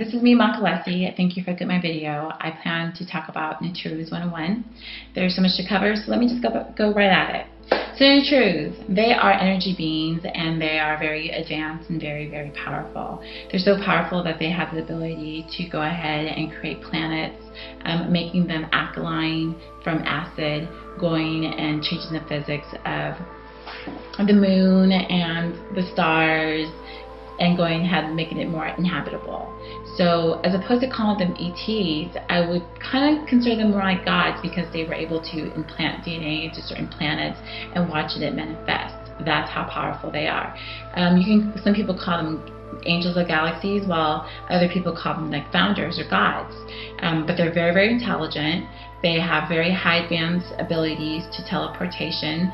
this is me, Makalesi. Thank you for clicking my video. I plan to talk about Neteru's 101. There's so much to cover, so let me just go right at it. So Neterus, they are energy beings, and they are very advanced and very, very powerful. They're so powerful that they have the ability to go ahead and create planets, making them alkaline from acid, going and changing the physics of the moon and the stars, and going ahead and making it more inhabitable. So as opposed to calling them ETs, I would kind of consider them more like gods, because they were able to implant DNA into certain planets and watching it manifest. That's how powerful they are. Some people call them angels of galaxies, while other people call them like founders or gods. But they're very, very intelligent. They have very high advanced abilities to teleportation,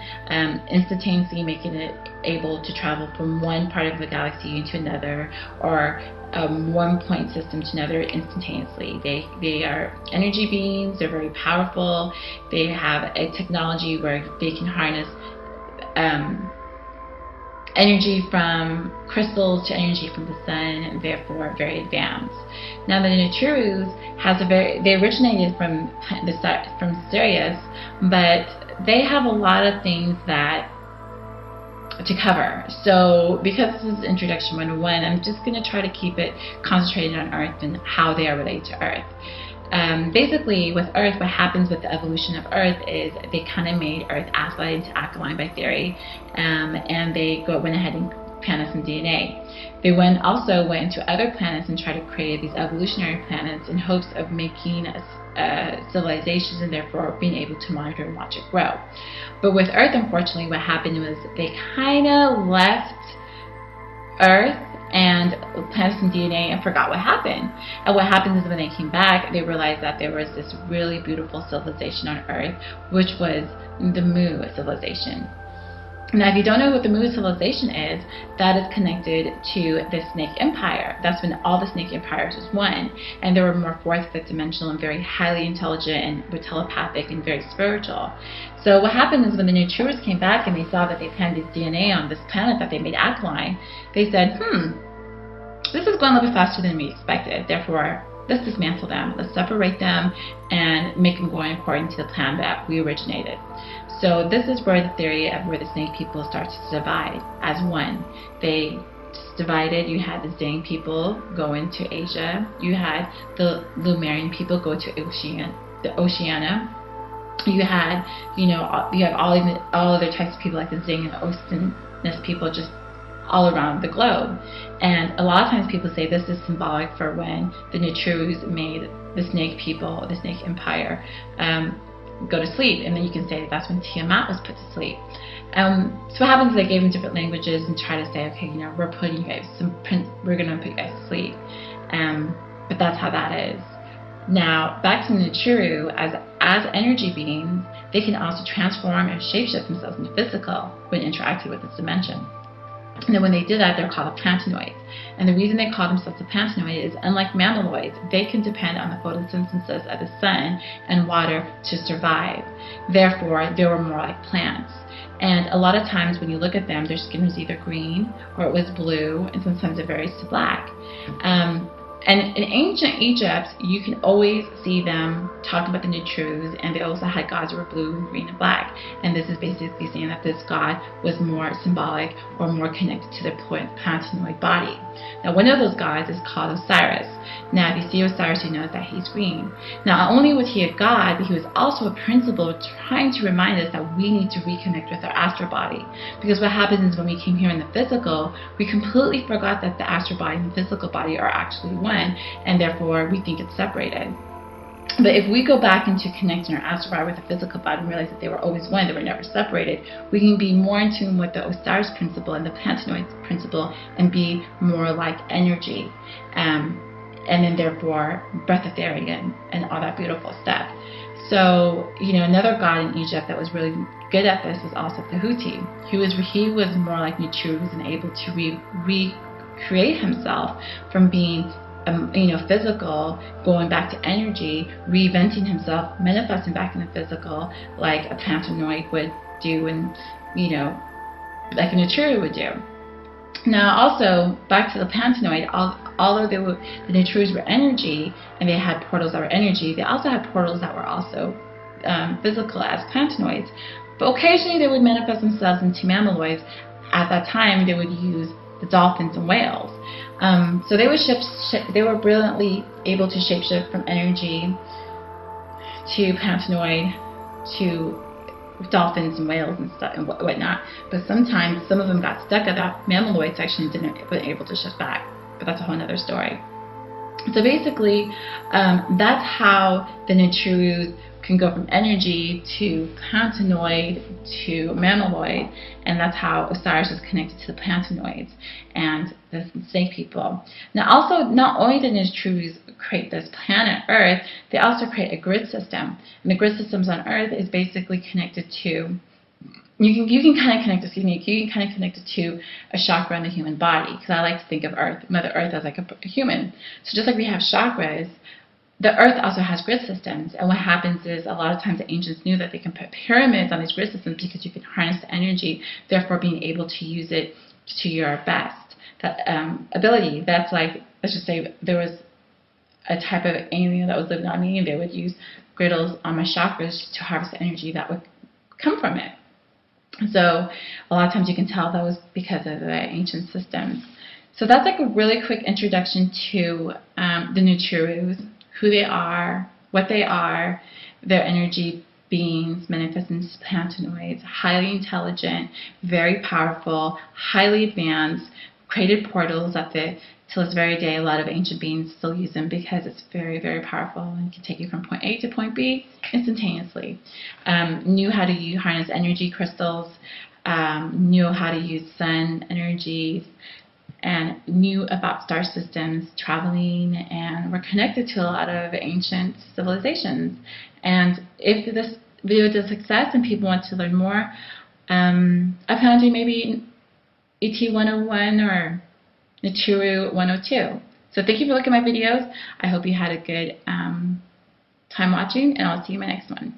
instantaneously making it able to travel from one part of the galaxy into another, or one point system to another instantaneously. They are energy beings. They're very powerful. They have a technology where they can harness energy from crystals to energy from the sun, and therefore very advanced. Now the Neterus they originated from Sirius, but they have a lot of things to cover. So because this is Introduction 101, I'm just going to try to keep it concentrated on Earth and how they are related to Earth. Basically, with Earth, what happens with the evolution of Earth is they kind of made Earth acid into alkaline by theory, and they went ahead and planted some DNA. They also went into other planets and tried to create these evolutionary planets in hopes of making civilizations, and therefore being able to monitor and watch it grow. But with Earth, unfortunately, what happened was they kind of left Earth and planted some DNA and forgot what happened. And what happened is when they came back, they realized that there was this really beautiful civilization on Earth, which was the Mu civilization. Now, if you don't know what the Mu civilization is, that is connected to the Snake Empire. That's when all the Snake Empires was one, and they were more fourth, fifth dimensional, and very highly intelligent, and were telepathic and very spiritual. So what happened is when the Neterus came back and they saw that they planted DNA on this planet that they made alkaline, they said, this is going a little bit faster than we expected. Therefore, let's dismantle them. Let's separate them and make them going according to the plan that we originated. So this is where the theory of where the snake people starts to divide as one. They divided. You had the Zane people go into Asia. You had the Lemurian people go to Oceania. You had, you have all other types of people like the Zing and the Oceanus people just all around the globe. And a lot of times people say this is symbolic for when the Neterus made the snake people, the snake empire, go to sleep. And then you can say that's when Tiamat was put to sleep. So what happens is they gave them different languages and try to say, okay, we're putting you guys we're going to put you guys to sleep. But that's how that is. Now, back to the Neteru, as energy beings, they can also transform and shapeshift themselves into physical when interacting with this dimension. And then when they do that, they're called planetoids. And the reason they call themselves a planetoid is, unlike mammaloids, they can depend on the photosynthesis of the sun and water to survive. Therefore, they were more like plants. And a lot of times when you look at them, their skin was either green or it was blue, and sometimes it varies to black. And in ancient Egypt, you can always see them talking about the Neterus, and they also had gods who were blue, green, and black. And this is basically saying that this god was more symbolic or more connected to the planetoid body. Now, one of those gods is called Osiris. Now, if you see Osiris, you know that he's green. Now, not only was he a god, but he was also a principle trying to remind us that we need to reconnect with our astral body. Because what happens is when we came here in the physical, we completely forgot that the astral body and the physical body are actually one, and therefore we think it's separated. But if we go back into connecting our astral body with the physical body and realize that they were always one, they were never separated, we can be more in tune with the Osiris principle and the planetoid principle and be more like energy. And then therefore breatharian and all that beautiful stuff. So, another god in Egypt that was really good at this was also Tahuti. He was more like Neterus and able to recreate himself from being physical, going back to energy, reinventing himself, manifesting back in the physical, like a planetoid would do, and like a Neteru would do. Now, also, back to the Pantanoid, although the Neterus were energy, and they had portals that were energy, they also had portals that were also physical as Pantanoids. But occasionally they would manifest themselves into mammaloids. At that time, they would use the dolphins and whales. So they would they were brilliantly able to shapeshift from energy to Pantanoid to dolphins and whales and stuff and whatnot. But sometimes some of them got stuck at that mammaloid section and weren't able to shift back. But that's a whole other story. So basically, that's how the Neterus can go from energy to Pantanoid to mammaloid, and that's how Osiris is connected to the Pantanoids and the snake people. Now, also, not only did Neterus create this planet Earth, they also create a grid system, and the grid systems on Earth is basically connected to. You can kind of connect it to a chakra in the human body, because I like to think of Mother Earth as like a human. So just like we have chakras, the Earth also has grid systems. And what happens is a lot of times the ancients knew that they can put pyramids on these grid systems because you can harness the energy, therefore being able to use it to your best ability. That's like, let's just say there was a type of alien that was living on me, and they would use griddles on my chakras to harvest the energy that would come from it. So a lot of times you can tell that was because of the ancient systems. So that's like a really quick introduction to the Neterus, who they are, what they are, their energy beings, manifesting as Pantanoids, highly intelligent, very powerful, highly advanced, created portals that till this very day a lot of ancient beings still use them because it's very, very powerful and can take you from point A to point B instantaneously. Knew how to harness energy crystals, knew how to use sun energies, and knew about star systems, traveling, and were connected to a lot of ancient civilizations. And if this video is a success and people want to learn more, I plan on doing maybe ET 101 or Neteru 102. So thank you for looking at my videos. I hope you had a good time watching, and I'll see you in my next one.